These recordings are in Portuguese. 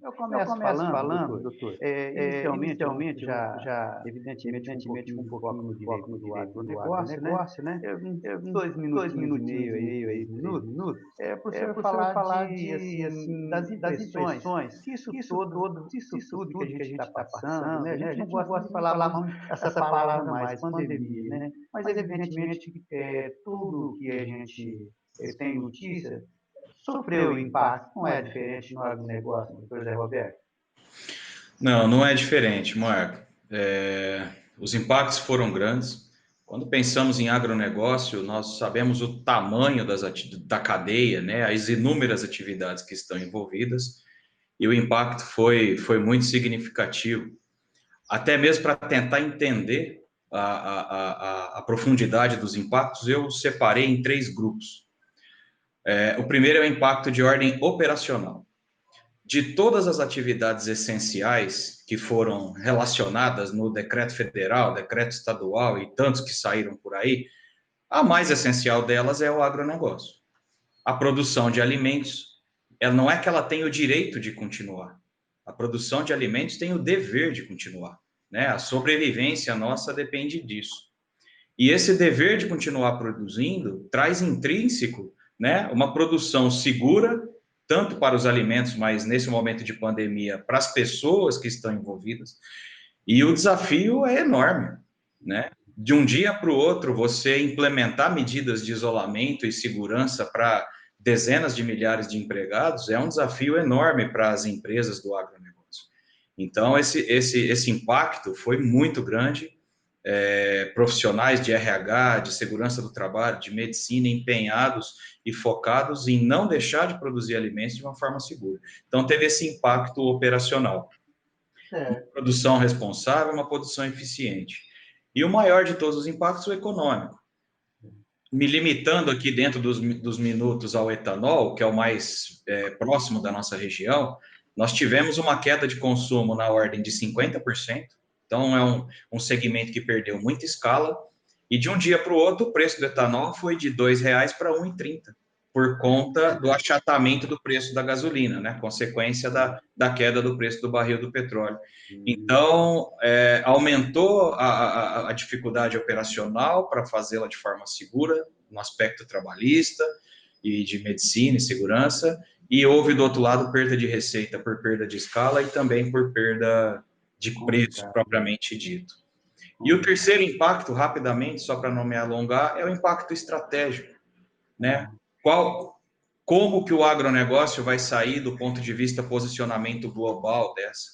Eu começo falando, doutor, inicialmente evidentemente, com um pouquinho no direito do agronegócio, né? Dois minutinhos e meio aí, 3 minutos, para o senhor falar assim, das impressões, que isso tudo que a gente está passando, né? A gente não gosta de falar muito essa palavra mais, pandemia, né? Mas evidentemente, tudo que a gente tem notícia sofreu impacto, não é diferente no agronegócio, doutor Zé Roberto? Não, não é diferente, Marco. Os impactos foram grandes. Quando pensamos em agronegócio, nós sabemos o tamanho da cadeia, né, as inúmeras atividades que estão envolvidas, e o impacto foi muito significativo. Até mesmo para tentar entender a profundidade dos impactos, eu separei em 3 grupos. O primeiro é o impacto de ordem operacional. De todas as atividades essenciais que foram relacionadas no decreto federal, decreto estadual e tantos que saíram por aí, a mais essencial delas é o agronegócio. A produção de alimentos, ela não é que ela tem o direito de continuar. A produção de alimentos tem o dever de continuar, né? A sobrevivência nossa depende disso. E esse dever de continuar produzindo traz intrínseco, né, uma produção segura, tanto para os alimentos, mas nesse momento de pandemia, para as pessoas que estão envolvidas. E o desafio é enorme, né? De um dia para o outro, você implementar medidas de isolamento e segurança para dezenas de milhares de empregados é um desafio enorme para as empresas do agronegócio. Então, esse impacto foi muito grande. Profissionais de RH, de segurança do trabalho, de medicina, empenhados e focados em não deixar de produzir alimentos de uma forma segura. Então, teve esse impacto operacional. Uma produção responsável, uma produção eficiente. E o maior de todos os impactos, o econômico. Me limitando aqui dentro dos minutos ao etanol, que é o mais próximo da nossa região, nós tivemos uma queda de consumo na ordem de 50%. Então, é um segmento que perdeu muita escala. E de um dia para o outro, o preço do etanol foi de R$2 para R$1,30, por conta do achatamento do preço da gasolina, né? Consequência da queda do preço do barril do petróleo. Então, aumentou a dificuldade operacional para fazê-la de forma segura, no aspecto trabalhista e de medicina e segurança, e houve, do outro lado, perda de receita por perda de escala e também por perda de preço propriamente dito. E o terceiro impacto, rapidamente, só para não me alongar, é o impacto estratégico, né? Como que o agronegócio vai sair do ponto de vista posicionamento global dessa?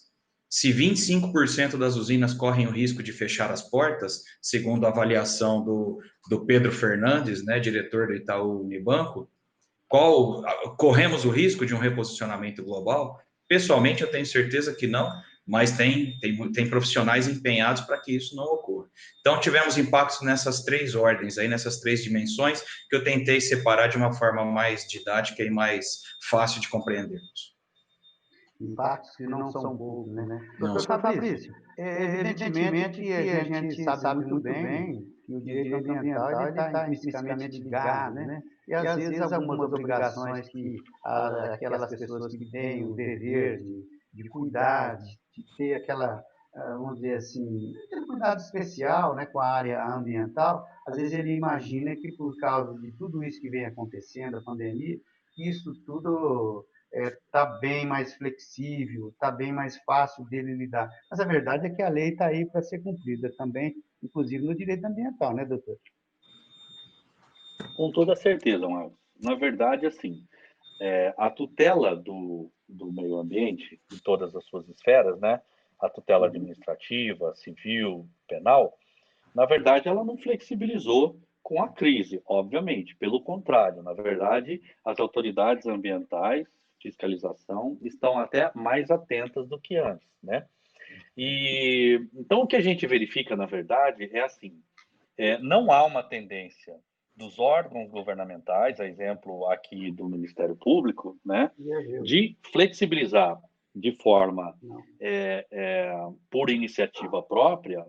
Se 25% das usinas correm o risco de fechar as portas, segundo a avaliação do Pedro Fernandes, né, diretor do Itaú Unibanco, corremos o risco de um reposicionamento global? Pessoalmente, eu tenho certeza que não, mas tem profissionais empenhados para que isso não ocorra. Então, tivemos impactos nessas 3 ordens, aí, nessas 3 dimensões, que eu tentei separar de uma forma mais didática e mais fácil de compreendermos. Impactos que não são poucos, né? Doutor Fabrício, evidentemente que a gente sabe muito bem que o direito ambiental está intrinsecamente ligado, né? E às vezes algumas obrigações que aquelas pessoas que têm o dever de cuidar, de ter aquela, vamos dizer assim, aquele cuidado especial, né, com a área ambiental, às vezes ele imagina que por causa de tudo isso que vem acontecendo, a pandemia, isso tudo está bem mais flexível, está bem mais fácil dele lidar. Mas a verdade é que a lei está aí para ser cumprida também, inclusive no direito ambiental, né, doutor? Com toda certeza, Marcos. Na verdade, assim, a tutela do meio ambiente, em todas as suas esferas, né? A tutela administrativa, civil, penal, na verdade, ela não flexibilizou com a crise, obviamente. Pelo contrário, na verdade, as autoridades ambientais, fiscalização, estão até mais atentas do que antes, né? E então o que a gente verifica, na verdade, é assim: não há uma tendência dos órgãos governamentais, a exemplo aqui do Ministério Público, né, de flexibilizar de forma por iniciativa própria,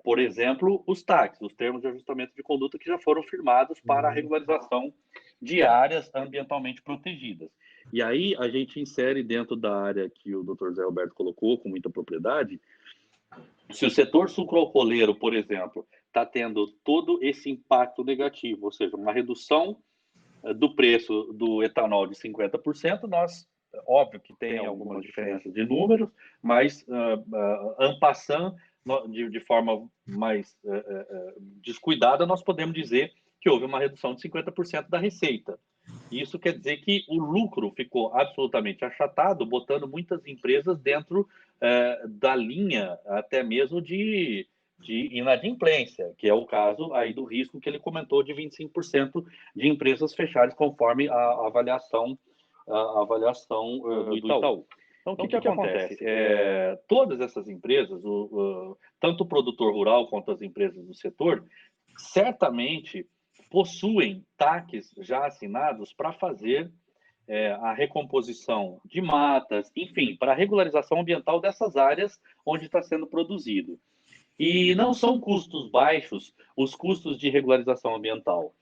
por exemplo, os TACs, os termos de ajustamento de conduta que já foram firmados para a regularização de áreas ambientalmente protegidas. E aí a gente insere dentro da área que o Dr. Zé Roberto colocou com muita propriedade. Se o setor sucroalcooleiro, por exemplo, está tendo todo esse impacto negativo, ou seja, uma redução do preço do etanol de 50%, nós, óbvio que tem algumas diferenças de números, mas, en passant, de forma mais descuidada, nós podemos dizer que houve uma redução de 50% da receita. Isso quer dizer que o lucro ficou absolutamente achatado, botando muitas empresas dentro da linha até mesmo de inadimplência, que é o caso aí do risco que ele comentou de 25% de empresas fechadas, conforme a avaliação do Itaú. Então, o que acontece? Todas essas empresas, tanto o produtor rural quanto as empresas do setor, certamente possuem TACs já assinados para fazer a recomposição de matas, enfim, para a regularização ambiental dessas áreas onde está sendo produzido. E não são custos baixos os custos de regularização ambiental.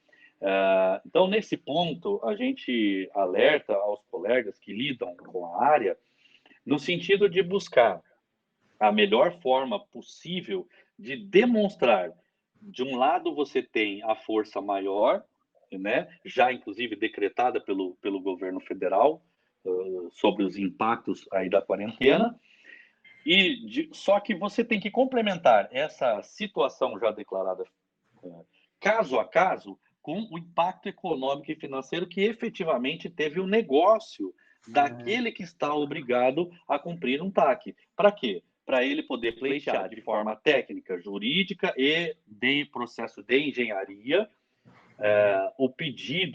Então, nesse ponto, a gente alerta aos colegas que lidam com a área no sentido de buscar a melhor forma possível de demonstrar, de um lado você tem a força maior, né, já inclusive decretada pelo governo federal, sobre os impactos aí da quarentena, só que você tem que complementar essa situação já declarada caso a caso com o impacto econômico e financeiro que efetivamente teve o negócio daquele que está obrigado a cumprir um TAC. Para quê? Para ele poder pleitear de forma técnica, jurídica e de processo de engenharia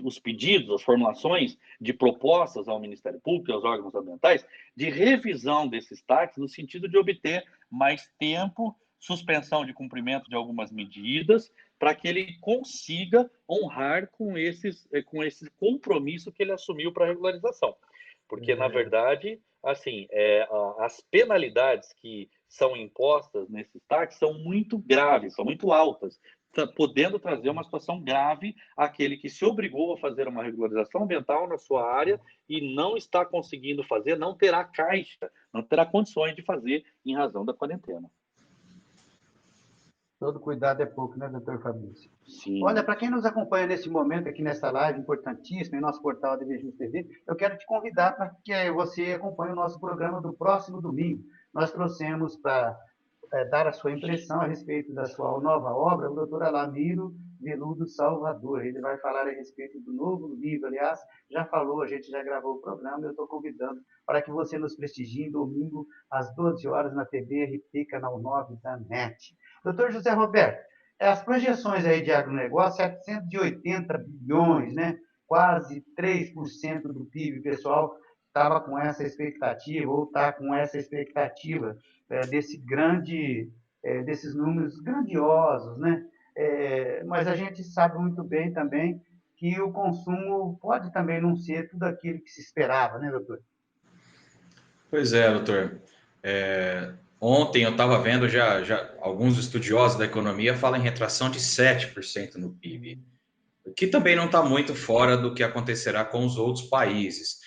os pedidos, as formulações de propostas ao Ministério Público e aos órgãos ambientais de revisão desses TACs no sentido de obter mais tempo, suspensão de cumprimento de algumas medidas, para que ele consiga honrar com esse compromisso que ele assumiu para a regularização. Porque, na verdade, assim, as penalidades que são impostas nesses TACs são muito graves, são muito altas, podendo trazer uma situação grave àquele que se obrigou a fazer uma regularização ambiental na sua área e não está conseguindo fazer, não terá caixa, não terá condições de fazer em razão da quarentena. Todo cuidado é pouco, né, doutor Fabrício? Sim. Olha, para quem nos acompanha nesse momento, aqui nessa live importantíssima, em nosso portal ADVJus TV, eu quero te convidar para que você acompanhe o nosso programa do próximo domingo. Nós trouxemos para dar a sua impressão a respeito da sua nova obra, o doutor Alamiro Veludo Salvador. Ele vai falar a respeito do novo livro, aliás, já falou, a gente já gravou o programa, eu estou convidando para que você nos prestigie domingo às 12 horas na TV RT, canal 9 da NET. Doutor José Roberto, as projeções aí de agronegócio, 780 bilhões, né? Quase 3% do PIB, pessoal estava com essa expectativa, ou está com essa expectativa desses números grandiosos, né? Mas a gente sabe muito bem também que o consumo pode também não ser tudo aquilo que se esperava, né, doutor? Pois é, doutor. Ontem eu estava vendo já alguns estudiosos da economia falam em retração de 7% no PIB, o que também não está muito fora do que acontecerá com os outros países.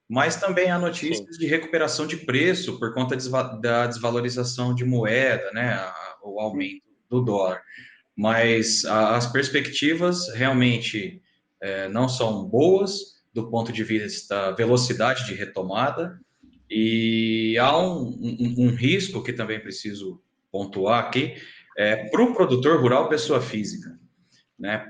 Mas também há notícias de recuperação de preço por conta da desvalorização de moeda, né, o aumento do dólar. Mas as perspectivas realmente não são boas do ponto de vista da velocidade de retomada, e há um risco que também preciso pontuar aqui, para o produtor rural, pessoa física, né?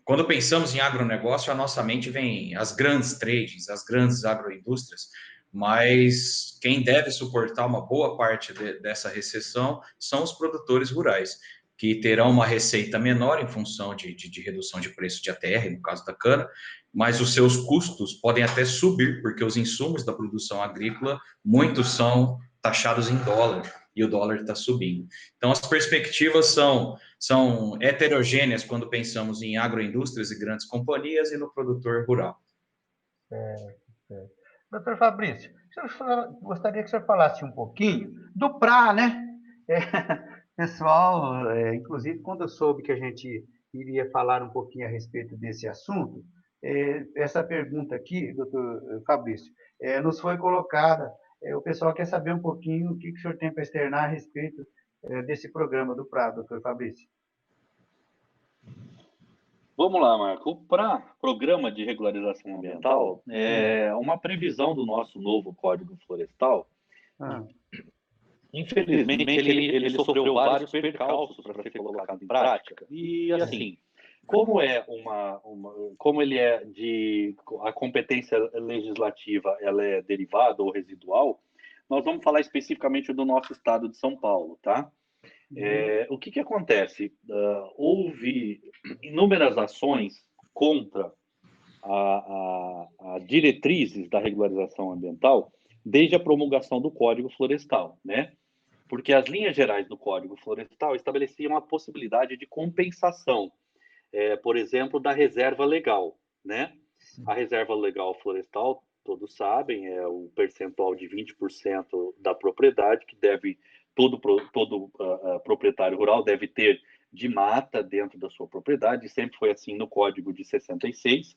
Quando pensamos em agronegócio, a nossa mente vem as grandes trades, as grandes agroindústrias, mas quem deve suportar uma boa parte dessa recessão são os produtores rurais, que terão uma receita menor em função de redução de preço de ATR, no caso da cana, mas os seus custos podem até subir, porque os insumos da produção agrícola, muitos são taxados em dólar, e o dólar está subindo. Então, as perspectivas são heterogêneas quando pensamos em agroindústrias e grandes companhias e no produtor rural. Doutor Fabrício, gostaria que o senhor falasse um pouquinho do PRA, né? Pessoal, inclusive, quando eu soube que a gente iria falar um pouquinho a respeito desse assunto, Essa pergunta aqui, doutor Fabrício, nos foi colocada. O pessoal quer saber um pouquinho o que o senhor tem para externar a respeito desse programa do PRA, doutor Fabrício. Vamos lá, Marco. O Programa de Regularização Ambiental é uma previsão do nosso novo Código Florestal. Infelizmente, ele sofreu vários percalços para ser colocado em prática. E, assim, como ele é a competência legislativa, ela é derivada ou residual, nós vamos falar especificamente do nosso estado de São Paulo, tá? O que acontece? Houve inúmeras ações contra a diretrizes da regularização ambiental desde a promulgação do Código Florestal, né? Porque as linhas gerais do Código Florestal estabeleciam a possibilidade de compensação, por exemplo, da reserva legal, né? A reserva legal florestal, todos sabem, é o percentual de 20% da propriedade que todo proprietário rural deve ter de mata dentro da sua propriedade. Sempre foi assim no Código de 66.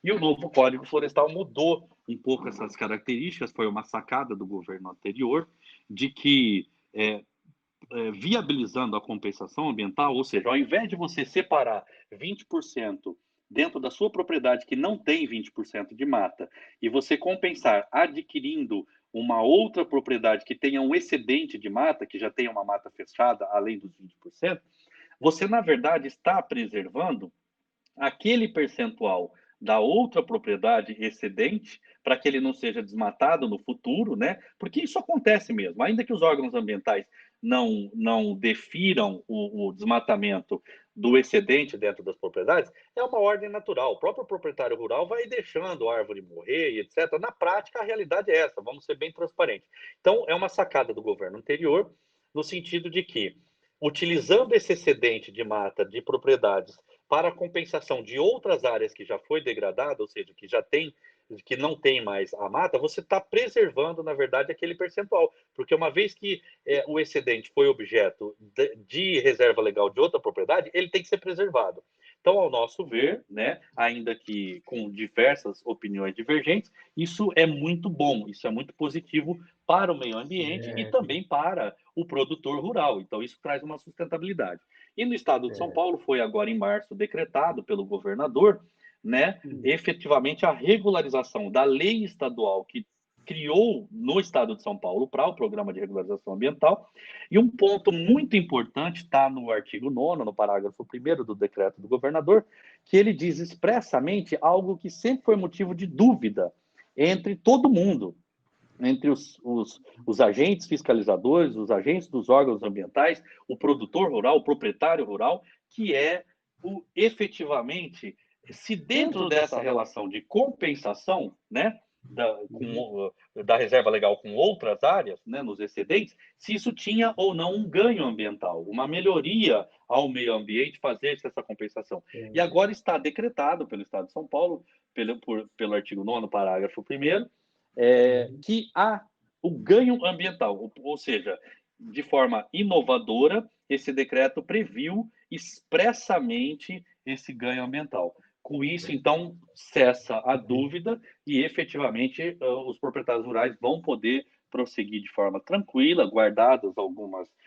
E o novo Código Florestal mudou um pouco essas características. Foi uma sacada do governo anterior de que viabilizando a compensação ambiental, ou seja, ao invés de você separar 20% dentro da sua propriedade que não tem 20% de mata e você compensar adquirindo uma outra propriedade que tenha um excedente de mata, que já tenha uma mata fechada além dos 20%, você, na verdade, está preservando aquele percentual da outra propriedade excedente para que ele não seja desmatado no futuro, né? Porque isso acontece mesmo. Ainda que os órgãos ambientais não defiram o desmatamento do excedente dentro das propriedades, é uma ordem natural. O próprio proprietário rural vai deixando a árvore morrer e etc. Na prática, a realidade é essa. Vamos ser bem transparentes. Então, é uma sacada do governo anterior, no sentido de que, utilizando esse excedente de mata de propriedades para a compensação de outras áreas que já foi degradada, ou seja, que não tem mais a mata, você está preservando, na verdade, aquele percentual. Porque uma vez que o excedente foi objeto de reserva legal de outra propriedade, ele tem que ser preservado. Então, ao nosso ver, né, ainda que com diversas opiniões divergentes, isso é muito bom, isso é muito positivo para o meio ambiente e também para o produtor rural. Então, isso traz uma sustentabilidade. E no estado de São Paulo foi agora em março decretado pelo governador, né, efetivamente a regularização da lei estadual que criou no estado de São Paulo para o programa de regularização ambiental. E um ponto muito importante está no artigo 9º, no parágrafo 1º do decreto do governador, que ele diz expressamente algo que sempre foi motivo de dúvida entre todo mundo, entre os agentes fiscalizadores, os agentes dos órgãos ambientais, o produtor rural, o proprietário rural, que é efetivamente, se dentro dessa relação de compensação, né, da reserva legal com outras áreas, né, nos excedentes, se isso tinha ou não um ganho ambiental, uma melhoria ao meio ambiente, fazer essa compensação. E agora está decretado pelo Estado de São Paulo, pelo artigo 9º, parágrafo 1º, que há o ganho ambiental, ou seja, de forma inovadora, esse decreto previu expressamente esse ganho ambiental. Com isso, então, cessa a dúvida e, efetivamente, os proprietários rurais vão poder prosseguir de forma tranquila, guardados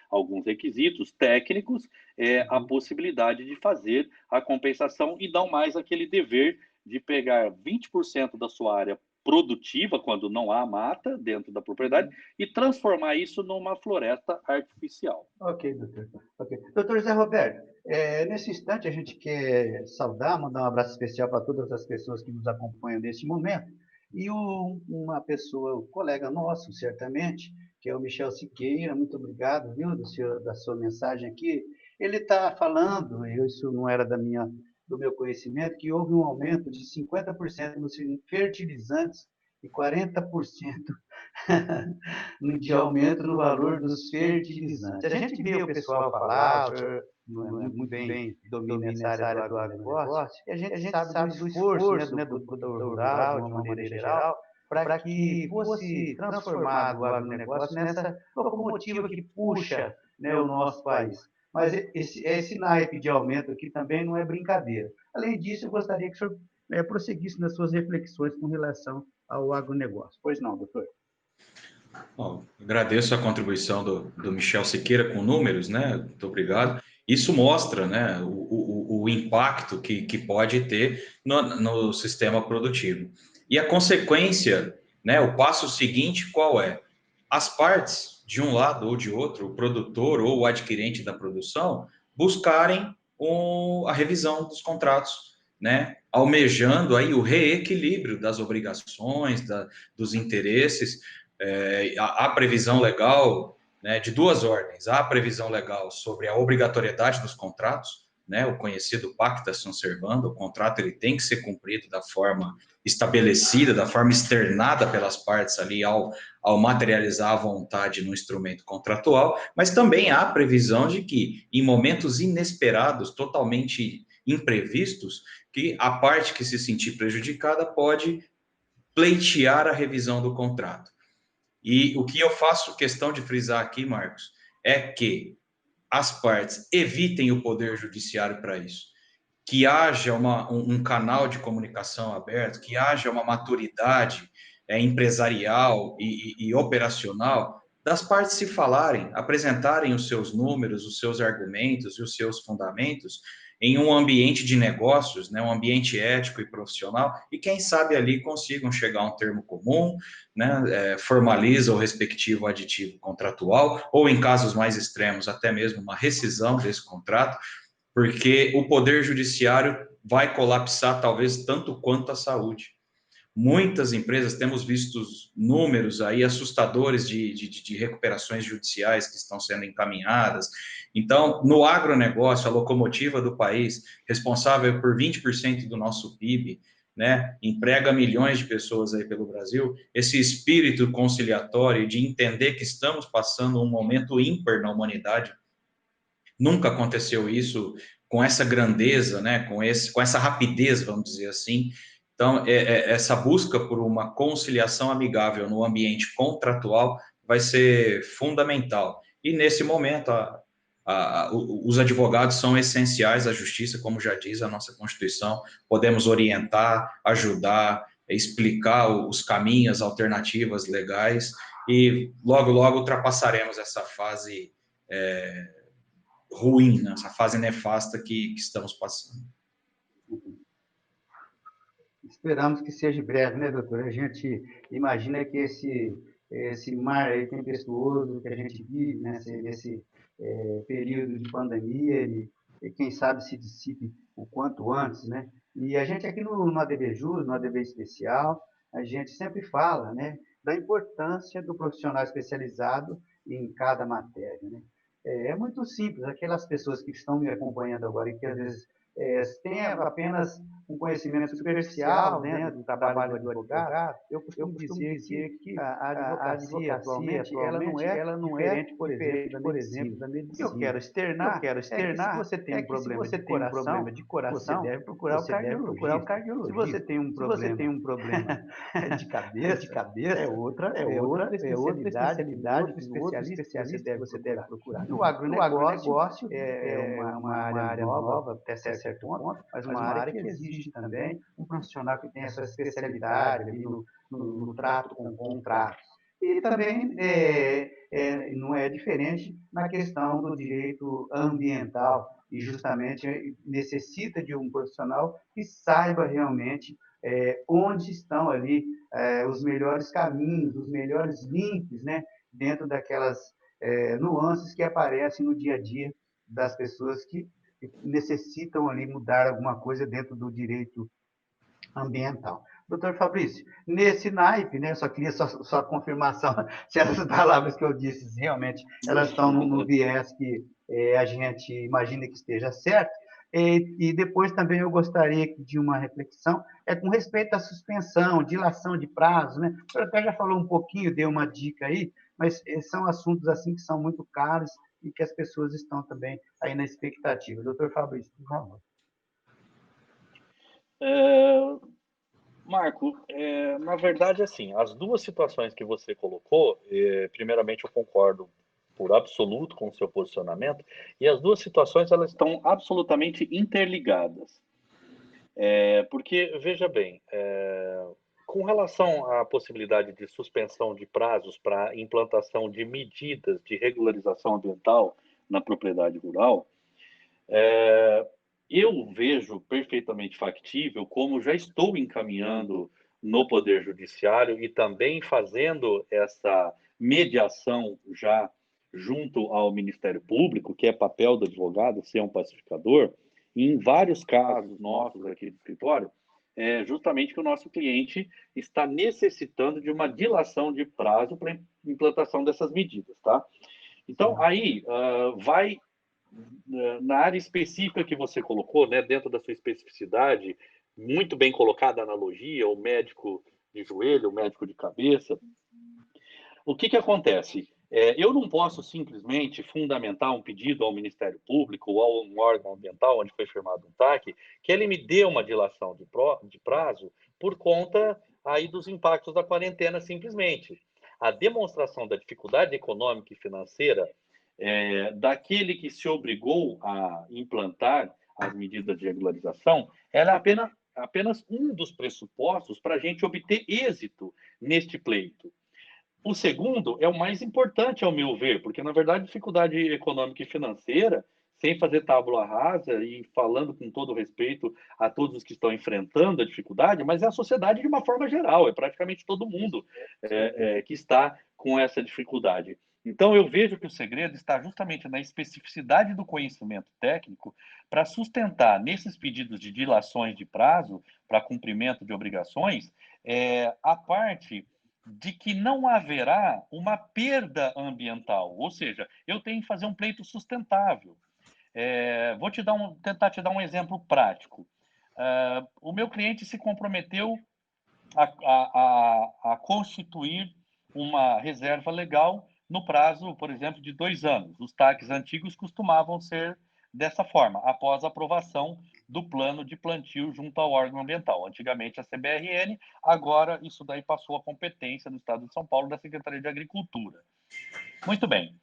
alguns requisitos técnicos, a possibilidade de fazer a compensação e não mais aquele dever de pegar 20% da sua área produtiva, quando não há mata dentro da propriedade, e transformar isso numa floresta artificial. Ok, doutor. Okay. Doutor José Roberto, nesse instante a gente quer saudar, mandar um abraço especial para todas as pessoas que nos acompanham neste momento, e uma pessoa, um colega nosso, certamente, que é o Michel Siqueira, muito obrigado, viu, da sua mensagem aqui. Ele está falando, isso não era do meu conhecimento, que houve um aumento de 50% nos fertilizantes e 40% de aumento no valor dos fertilizantes. A gente vê o pessoal falar, o senhor muito bem domina essa área do agronegócio, e a gente sabe do esforço, né, do produtor rural, de uma maneira geral, para que fosse transformado o agronegócio nessa locomotiva que puxa, né, o nosso país. Mas esse naipe de aumento aqui também não é brincadeira. Além disso, eu gostaria que o senhor prosseguisse nas suas reflexões com relação ao agronegócio. Pois não, doutor? Bom, agradeço a contribuição do Michel Siqueira com números, né? Muito obrigado. Isso mostra, né, o impacto que pode ter no sistema produtivo. E a consequência, né, o passo seguinte, qual é? As partes, de um lado ou de outro, o produtor ou o adquirente da produção, buscarem a revisão dos contratos, né? Almejando aí o reequilíbrio das obrigações, dos interesses. Há previsão legal, né, de duas ordens. Há a previsão legal sobre a obrigatoriedade dos contratos, né, o conhecido pacta sunt servanda, o contrato ele tem que ser cumprido da forma estabelecida, da forma externada pelas partes ali ao materializar a vontade no instrumento contratual, mas também há a previsão de que, em momentos inesperados, totalmente imprevistos, que a parte que se sentir prejudicada pode pleitear a revisão do contrato. E o que eu faço questão de frisar aqui, Marcos, é que as partes evitem o poder judiciário para isso. Que haja um canal de comunicação aberto, que haja uma maturidade empresarial e operacional das partes se falarem, apresentarem os seus números, os seus argumentos e os seus fundamentos em um ambiente de negócios, né, um ambiente ético e profissional, e quem sabe ali consigam chegar a um termo comum, né, formaliza o respectivo aditivo contratual, ou em casos mais extremos, até mesmo uma rescisão desse contrato, porque o poder judiciário vai colapsar talvez tanto quanto a saúde. Muitas empresas, temos visto números aí assustadores de recuperações judiciais que estão sendo encaminhadas. Então, no agronegócio, a locomotiva do país, responsável por 20% do nosso PIB, né, emprega milhões de pessoas aí pelo Brasil, esse espírito conciliatório de entender que estamos passando um momento ímpar na humanidade, nunca aconteceu isso com essa grandeza, né, com essa rapidez, vamos dizer assim. Então, essa busca por uma conciliação amigável no ambiente contratual vai ser fundamental. E, nesse momento, os advogados são essenciais à justiça, como já diz a nossa Constituição. Podemos orientar, ajudar, explicar os caminhos, alternativas legais, e logo, logo ultrapassaremos essa fase ruim, né? Essa fase nefasta que estamos passando. Esperamos que seja breve, né, doutor? A gente imagina que esse mar aí tempestuoso que a gente vive nesse período de pandemia, e quem sabe se dissipe o quanto antes, né? E a gente aqui no ADBjus, no ADB Especial, a gente sempre fala, né, da importância do profissional especializado em cada matéria, né? É muito simples, aquelas pessoas que estão me acompanhando agora e que às vezes têm apenas um conhecimento superficial, né, do trabalho do advogado, eu costumo dizer que a advocacia atualmente ela não é diferente, por exemplo, da medicina. O que eu quero externar é que se você tem um problema de coração, você deve procurar o cardiologista. Se você tem um problema de cabeça, é outra especialidade, um outro especialista que você deve procurar. O agronegócio é uma área nova, até certo ponto, mas uma área que exige também um profissional que tenha essa especialidade ali no trato com contratos. E também não é diferente na questão do direito ambiental, e justamente necessita de um profissional que saiba realmente onde estão ali os melhores caminhos, os melhores links, né, dentro daquelas nuances que aparecem no dia a dia das pessoas que necessitam ali mudar alguma coisa dentro do direito ambiental. Doutor Fabrício, nesse naipe, né, eu só queria só confirmação se essas palavras que eu disse realmente elas estão no viés que a gente imagina que esteja certo. E depois também eu gostaria de uma reflexão com respeito à suspensão, dilação de prazo, né? O senhor até já falou um pouquinho, deu uma dica aí, mas são assuntos assim que são muito caros e que as pessoas estão também aí na expectativa. Doutor Fabrício, por favor. Marco, na verdade, assim, as duas situações que você colocou, primeiramente eu concordo por absoluto com o seu posicionamento, e as duas situações elas estão absolutamente interligadas. Porque, veja bem, com relação à possibilidade de suspensão de prazos para implantação de medidas de regularização ambiental na propriedade rural, eu vejo perfeitamente factível, como já estou encaminhando no Poder Judiciário e também fazendo essa mediação já junto ao Ministério Público, que é papel do advogado ser um pacificador, e em vários casos nossos aqui do escritório, é justamente que o nosso cliente está necessitando de uma dilação de prazo para implantação dessas medidas, tá? Então, aí vai na área específica que você colocou, né, dentro da sua especificidade, muito bem colocada a analogia, o médico de joelho, o médico de cabeça. O que acontece? Eu não posso simplesmente fundamentar um pedido ao Ministério Público ou a um órgão ambiental onde foi firmado um TAC, que ele me dê uma dilação de prazo por conta aí dos impactos da quarentena simplesmente. A demonstração da dificuldade econômica e financeira daquele que se obrigou a implantar as medidas de regularização, ela é apenas um dos pressupostos para a gente obter êxito neste pleito. O segundo é o mais importante, ao meu ver, porque, na verdade, dificuldade econômica e financeira, sem fazer tábula rasa e falando com todo respeito a todos os que estão enfrentando a dificuldade, mas é a sociedade de uma forma geral, é praticamente todo mundo que está com essa dificuldade. Então, eu vejo que o segredo está justamente na especificidade do conhecimento técnico para sustentar, nesses pedidos de dilações de prazo para cumprimento de obrigações, a parte de que não haverá uma perda ambiental, ou seja, eu tenho que fazer um pleito sustentável. Vou tentar te dar um exemplo prático. O meu cliente se comprometeu a constituir uma reserva legal no prazo, por exemplo, de 2 anos. Os TACs antigos costumavam ser dessa forma, após a aprovação do plano de plantio junto ao órgão ambiental. Antigamente a CBRN, agora isso daí passou a competência do Estado de São Paulo, da Secretaria de Agricultura. Muito bem.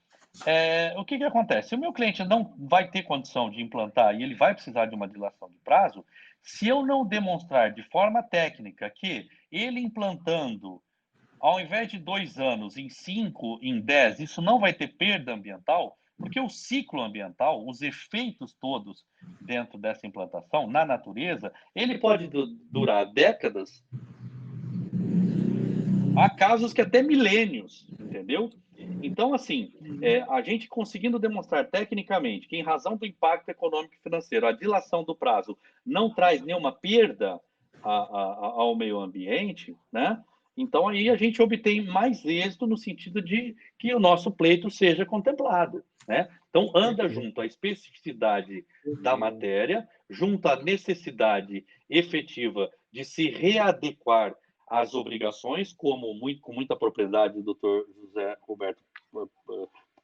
O que acontece? Se o meu cliente não vai ter condição de implantar e ele vai precisar de uma dilação de prazo, se eu não demonstrar de forma técnica que ele implantando, ao invés de 2 anos, em 5, em 10, isso não vai ter perda ambiental, porque o ciclo ambiental, os efeitos todos dentro dessa implantação, na natureza, ele pode durar décadas, há casos que até milênios, entendeu? Então, assim, a gente conseguindo demonstrar tecnicamente que, em razão do impacto econômico e financeiro, a dilação do prazo não traz nenhuma perda ao meio ambiente, né? Então, aí a gente obtém mais êxito no sentido de que o nosso pleito seja contemplado, né? Então, anda junto à especificidade da matéria, junto à necessidade efetiva de se readequar às obrigações, como com muita propriedade o doutor José Roberto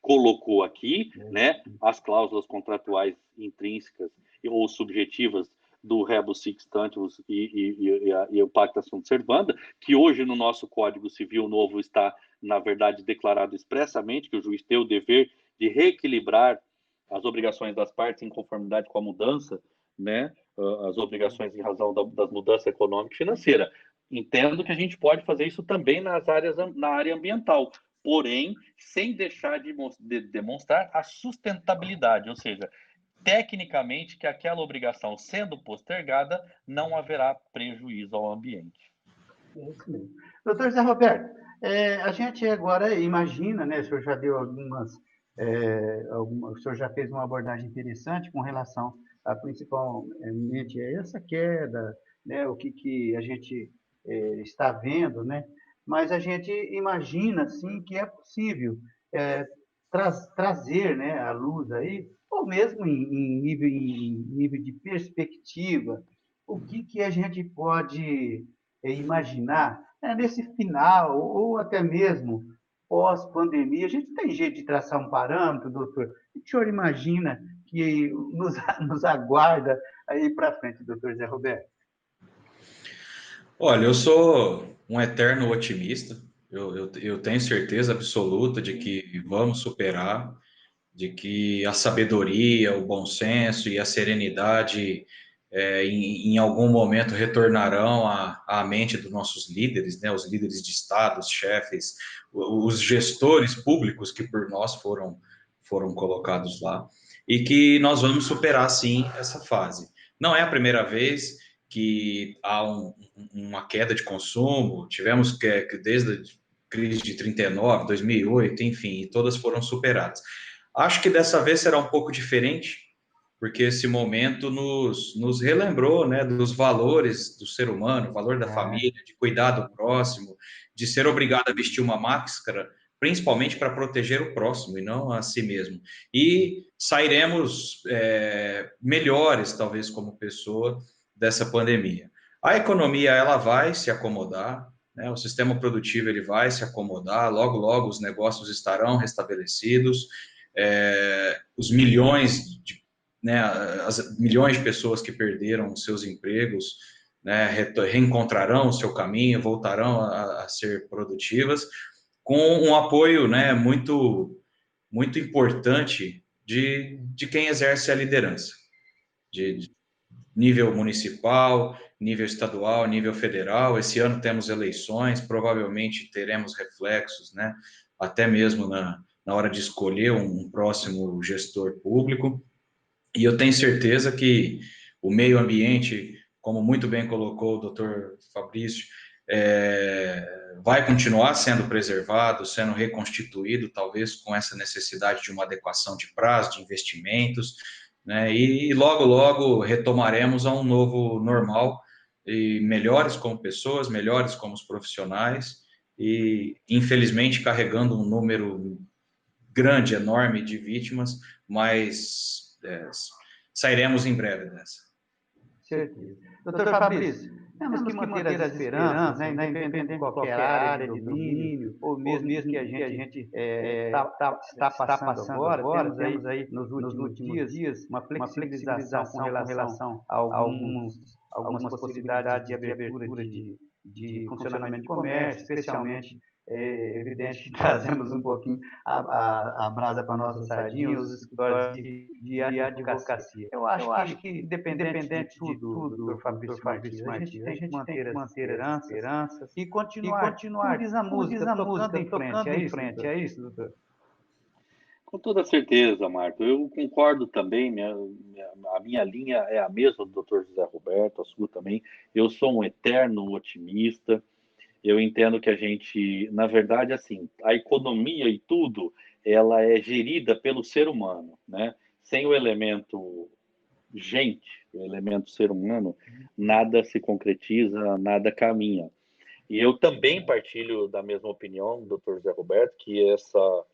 colocou aqui, né? As cláusulas contratuais intrínsecas ou subjetivas do rebus sic stantibus e o pacta sunt servanda, que hoje no nosso Código Civil novo está, na verdade, declarado expressamente que o juiz tem o dever de reequilibrar as obrigações das partes em conformidade com a mudança, né? As obrigações em razão das mudanças econômica e financeira. Entendo que a gente pode fazer isso também na área ambiental, porém, sem deixar de demonstrar a sustentabilidade, ou seja, tecnicamente que aquela obrigação sendo postergada, não haverá prejuízo ao ambiente. É isso mesmo. Doutor Zé Roberto, a gente agora imagina, né, o senhor já deu o senhor já fez uma abordagem interessante com relação a principalmente essa queda, né, o que a gente está vendo, né, mas a gente imagina, sim, que é possível trazer, né, à luz aí, ou mesmo em nível de perspectiva, o que a gente pode imaginar nesse final, ou até mesmo pós-pandemia. A gente tem jeito de traçar um parâmetro, doutor? O que o senhor imagina que nos aguarda aí para frente, doutor Zé Roberto? Olha, eu sou um eterno otimista. Eu tenho certeza absoluta de que vamos superar, de que a sabedoria, o bom senso e a serenidade em algum momento retornarão à mente dos nossos líderes, né, os líderes de Estado, os chefes, os gestores públicos que por nós foram colocados lá, e que nós vamos superar, sim, essa fase. Não é a primeira vez que há uma queda de consumo, tivemos que desde a crise de 39, 2008, enfim, todas foram superadas. Acho que dessa vez será um pouco diferente, porque esse momento nos relembrou, né, dos valores do ser humano, o valor da família, de cuidar do próximo, de ser obrigado a vestir uma máscara, principalmente para proteger o próximo e não a si mesmo. E sairemos melhores, talvez, como pessoa, dessa pandemia. A economia, ela vai se acomodar, né, o sistema produtivo ele vai se acomodar, logo, logo os negócios estarão restabelecidos, os milhões de, né, as milhões de pessoas que perderam seus empregos, né, reencontrarão o seu caminho, voltarão a ser produtivas, com um apoio, né, muito, muito importante de quem exerce a liderança, de nível municipal, nível estadual, nível federal. Esse ano temos eleições, provavelmente teremos reflexos, né, até mesmo na hora de escolher um próximo gestor público. E eu tenho certeza que o meio ambiente, como muito bem colocou o doutor Fabrício, vai continuar sendo preservado, sendo reconstituído, talvez com essa necessidade de uma adequação de prazo, de investimentos, né? E logo, logo retomaremos a um novo normal, e melhores como pessoas, melhores como os profissionais, e infelizmente carregando um número grande, enorme de vítimas, mas sairemos em breve dessa. Certeza. Doutor Fabrício, temos que manter as esperanças, né, independente de qualquer área de domínio, ou mesmo que a gente está passando agora, temos aí nos últimos dias uma flexibilização com relação a algumas possibilidades de abertura de funcionamento de comércio, especialmente é evidente que trazemos um pouquinho a brasa para a nossa sardinha, os escritórios de advocacia. Eu acho que independente de tudo, doutor Fabrício Martins, a gente tem que manter as esperanças e continuar, como diz a música, tocando em frente, é isso, doutor? Com toda certeza, Marco. Eu concordo também, a minha linha é a mesma do Dr. José Roberto, a sua também. Eu sou um eterno otimista. Eu entendo que a gente, na verdade, assim, a economia e tudo, ela é gerida pelo ser humano, né? Sem o elemento gente, o elemento ser humano, nada se concretiza, nada caminha. E eu também partilho da mesma opinião do Dr. José Roberto, que essa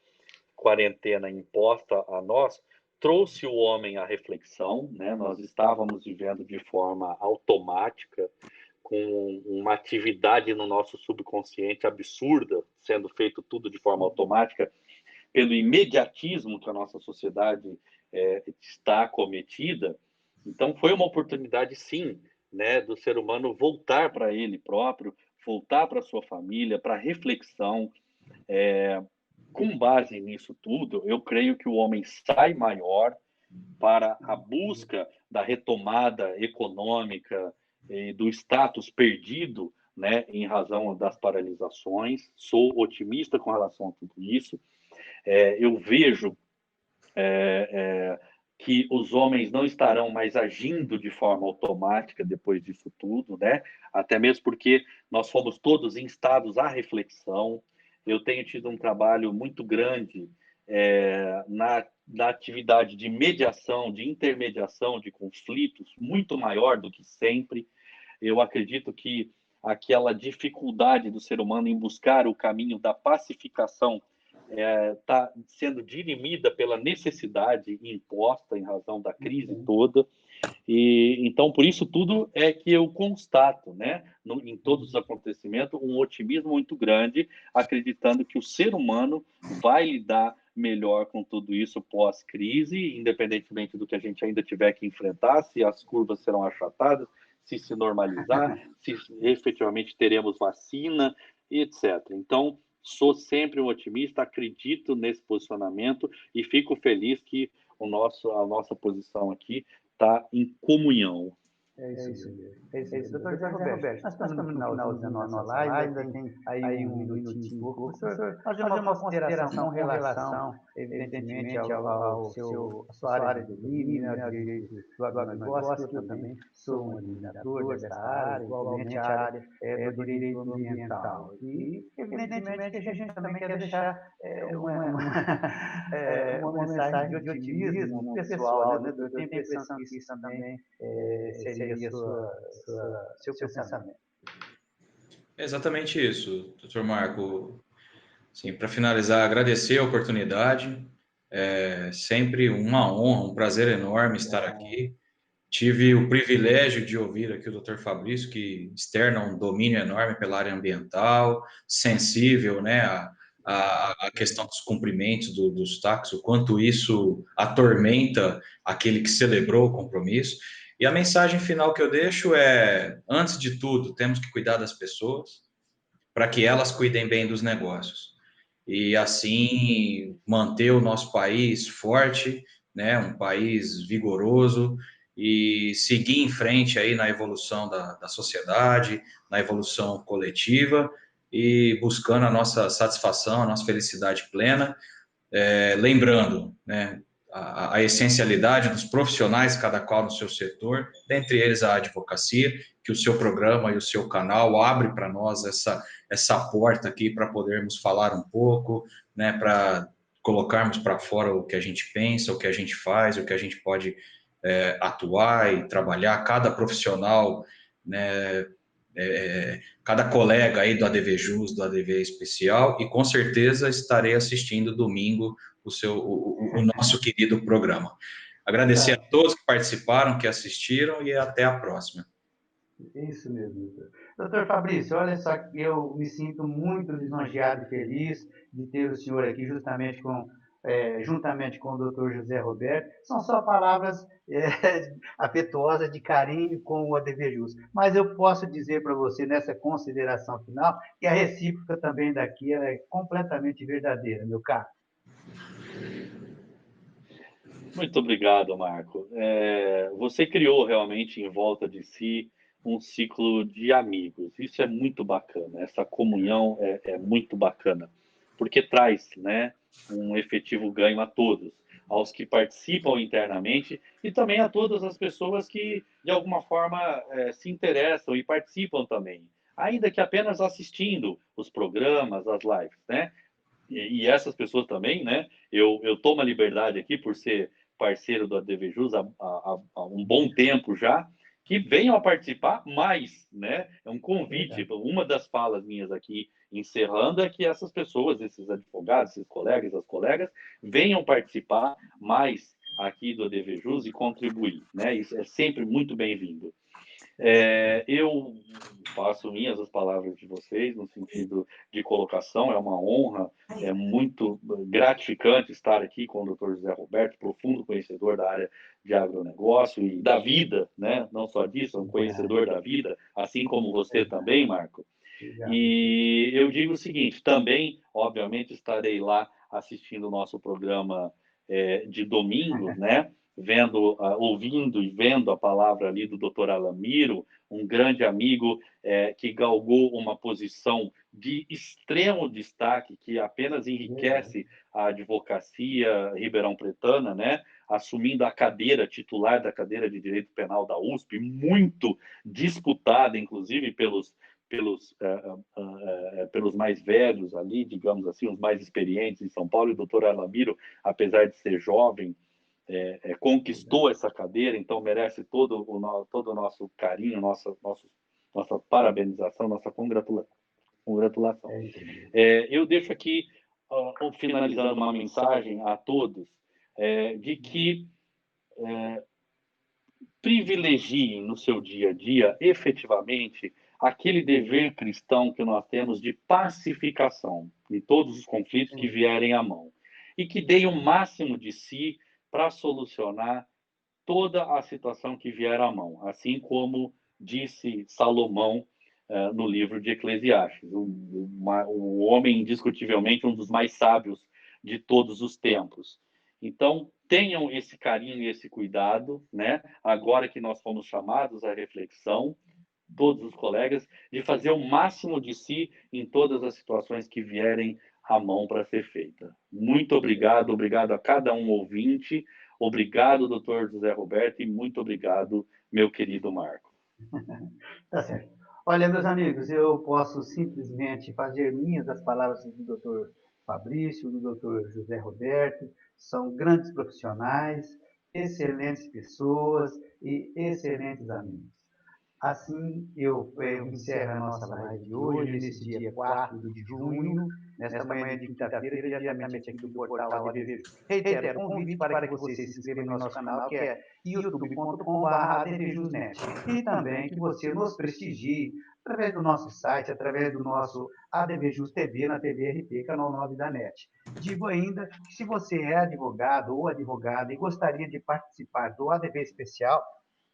quarentena imposta a nós trouxe o homem à reflexão, né? Nós estávamos vivendo de forma automática, com uma atividade no nosso subconsciente absurda, sendo feito tudo de forma automática, pelo imediatismo que a nossa sociedade está acometida. Então, foi uma oportunidade, sim, né, do ser humano voltar para ele próprio, voltar para sua família, para reflexão. Com base nisso tudo, eu creio que o homem sai maior para a busca da retomada econômica e do status perdido, né, em razão das paralisações. Sou otimista com relação a tudo isso. Eu vejo que os homens não estarão mais agindo de forma automática depois disso tudo, né? Até mesmo porque nós fomos todos instados à reflexão. Eu tenho tido um trabalho muito grande na atividade de mediação, de intermediação de conflitos, muito maior do que sempre. Eu acredito que aquela dificuldade do ser humano em buscar o caminho da pacificação está sendo dirimida pela necessidade imposta em razão da crise toda. E então, por isso tudo é que eu constato, né, em todos os acontecimentos, um otimismo muito grande, acreditando que o ser humano vai lidar melhor com tudo isso pós-crise, independentemente do que a gente ainda tiver que enfrentar, se as curvas serão achatadas, se normalizar, se efetivamente teremos vacina, etc. Então, sou sempre um otimista, acredito nesse posicionamento e fico feliz que a nossa posição aqui está em comunhão. É isso mesmo. É isso mesmo. Doutor José Roberto, nós estamos no finalzinho da nossa live, ainda tem aí um minutinho e pouco. Professor, fazer uma consideração com relação, evidentemente, à sua área de domínio, né, ao direito do agronegócio, que eu também sou um admirador dessa área, igualmente a área do direito ambiental. E, evidentemente, que a gente também quer deixar uma mensagem de otimismo pessoal, né, doutor? Eu tenho a impressão que isso também seria seu pensamento. É exatamente isso, doutor Marco. Sim, para finalizar, agradecer a oportunidade. É sempre uma honra, um prazer enorme estar aqui. Tive o privilégio de ouvir aqui o Dr. Fabrício, que externa um domínio enorme pela área ambiental, sensível, né, a questão dos cumprimentos dos TACs, o quanto isso atormenta aquele que celebrou o compromisso. E a mensagem final que eu deixo é, antes de tudo, temos que cuidar das pessoas para que elas cuidem bem dos negócios. E assim manter o nosso país forte, né, um país vigoroso, e seguir em frente aí na evolução da sociedade, na evolução coletiva e buscando a nossa satisfação, a nossa felicidade plena, lembrando, né, a essencialidade dos profissionais, cada qual no seu setor, dentre eles a advocacia, que o seu programa e o seu canal abre para nós essa porta aqui para podermos falar um pouco, né, para colocarmos para fora o que a gente pensa, o que a gente faz, o que a gente pode atuar e trabalhar, cada profissional, né, cada colega aí do ADV Jus, do ADV Especial, e com certeza estarei assistindo domingo o nosso querido programa. Agradecer a todos que participaram, que assistiram, e até a próxima. Isso mesmo, doutor. Doutor Fabrício, olha só, eu me sinto muito lisonjeado e feliz de ter o senhor aqui juntamente com o doutor José Roberto. São só palavras afetuosas de carinho com o ADV Jus. Mas eu posso dizer para você, nessa consideração final, que a recíproca também daqui é completamente verdadeira, meu caro. Muito obrigado, Marco. Você criou realmente em volta de si um ciclo de amigos. Isso é muito bacana. Essa comunhão é muito bacana, porque traz, né, um efetivo ganho a todos, aos que participam internamente e também a todas as pessoas que, de alguma forma, se interessam e participam também, ainda que apenas assistindo os programas, as lives, né? E essas pessoas também, né? Eu tomo a liberdade aqui por ser parceiro do ADV Jus há um bom tempo já, que venham a participar mais, né? É um convite. Uma das falas minhas aqui, encerrando, é que essas pessoas, esses advogados, esses colegas, as colegas, venham participar mais aqui do ADV Jus e contribuir, né? Isso é sempre muito bem-vindo. Eu faço minhas as palavras de vocês no sentido de colocação, é uma honra, é muito gratificante estar aqui com o Dr. José Roberto, profundo conhecedor da área de agronegócio e da vida, né? Não só disso, é um conhecedor da vida, assim como você também, Marco. E eu digo o seguinte, também, obviamente, estarei lá assistindo o nosso programa de domingo, né? Ouvindo e vendo a palavra ali do Dr. Alamiro, um grande amigo que galgou uma posição de extremo destaque, que apenas enriquece a advocacia ribeirão-pretana, né? Assumindo a cadeira titular da cadeira de Direito Penal da USP, muito disputada, inclusive, pelos mais velhos ali, digamos assim, os mais experientes em São Paulo, e o doutor Alamiro, apesar de ser jovem, conquistou essa cadeira, então merece todo o nosso carinho, nossa parabenização, nossa congratulação. Eu deixo aqui, finalizando, uma mensagem a todos, de que privilegiem no seu dia a dia, efetivamente, aquele dever cristão que nós temos de pacificação de todos os conflitos que vierem à mão. E que deem o máximo de si para solucionar toda a situação que vier à mão. Assim como disse Salomão no livro de Eclesiastes. O homem, indiscutivelmente, um dos mais sábios de todos os tempos. Então, tenham esse carinho e esse cuidado, né? Agora que nós fomos chamados à reflexão, todos os colegas, de fazer o máximo de si em todas as situações que vierem à mão para ser feita. Muito obrigado, obrigado a cada um ouvinte, obrigado, doutor José Roberto, e muito obrigado, meu querido Marco. Tá certo. Olha, meus amigos, eu posso simplesmente fazer minhas as palavras do doutor Fabrício, do doutor José Roberto, são grandes profissionais, excelentes pessoas e excelentes amigos. Assim, eu encerro a nossa live de hoje, nesse dia 4 de junho, nesta manhã de quinta-feira, diretamente aqui do portal ADVJus. Reitero o convite para que você se inscreva no nosso canal, que é youtube.com/advjusnet. E também que você nos prestigie através do nosso site, através do nosso ADVJus TV, na TV RT, canal 9 da NET. Digo ainda que se você é advogado ou advogada e gostaria de participar do ADV Especial,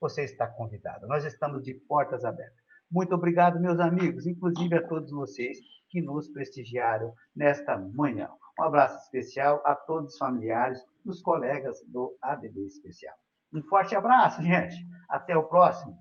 você está convidado. Nós estamos de portas abertas. Muito obrigado, meus amigos, inclusive a todos vocês que nos prestigiaram nesta manhã. Um abraço especial a todos os familiares, os colegas do ADV Especial. Um forte abraço, gente. Até o próximo.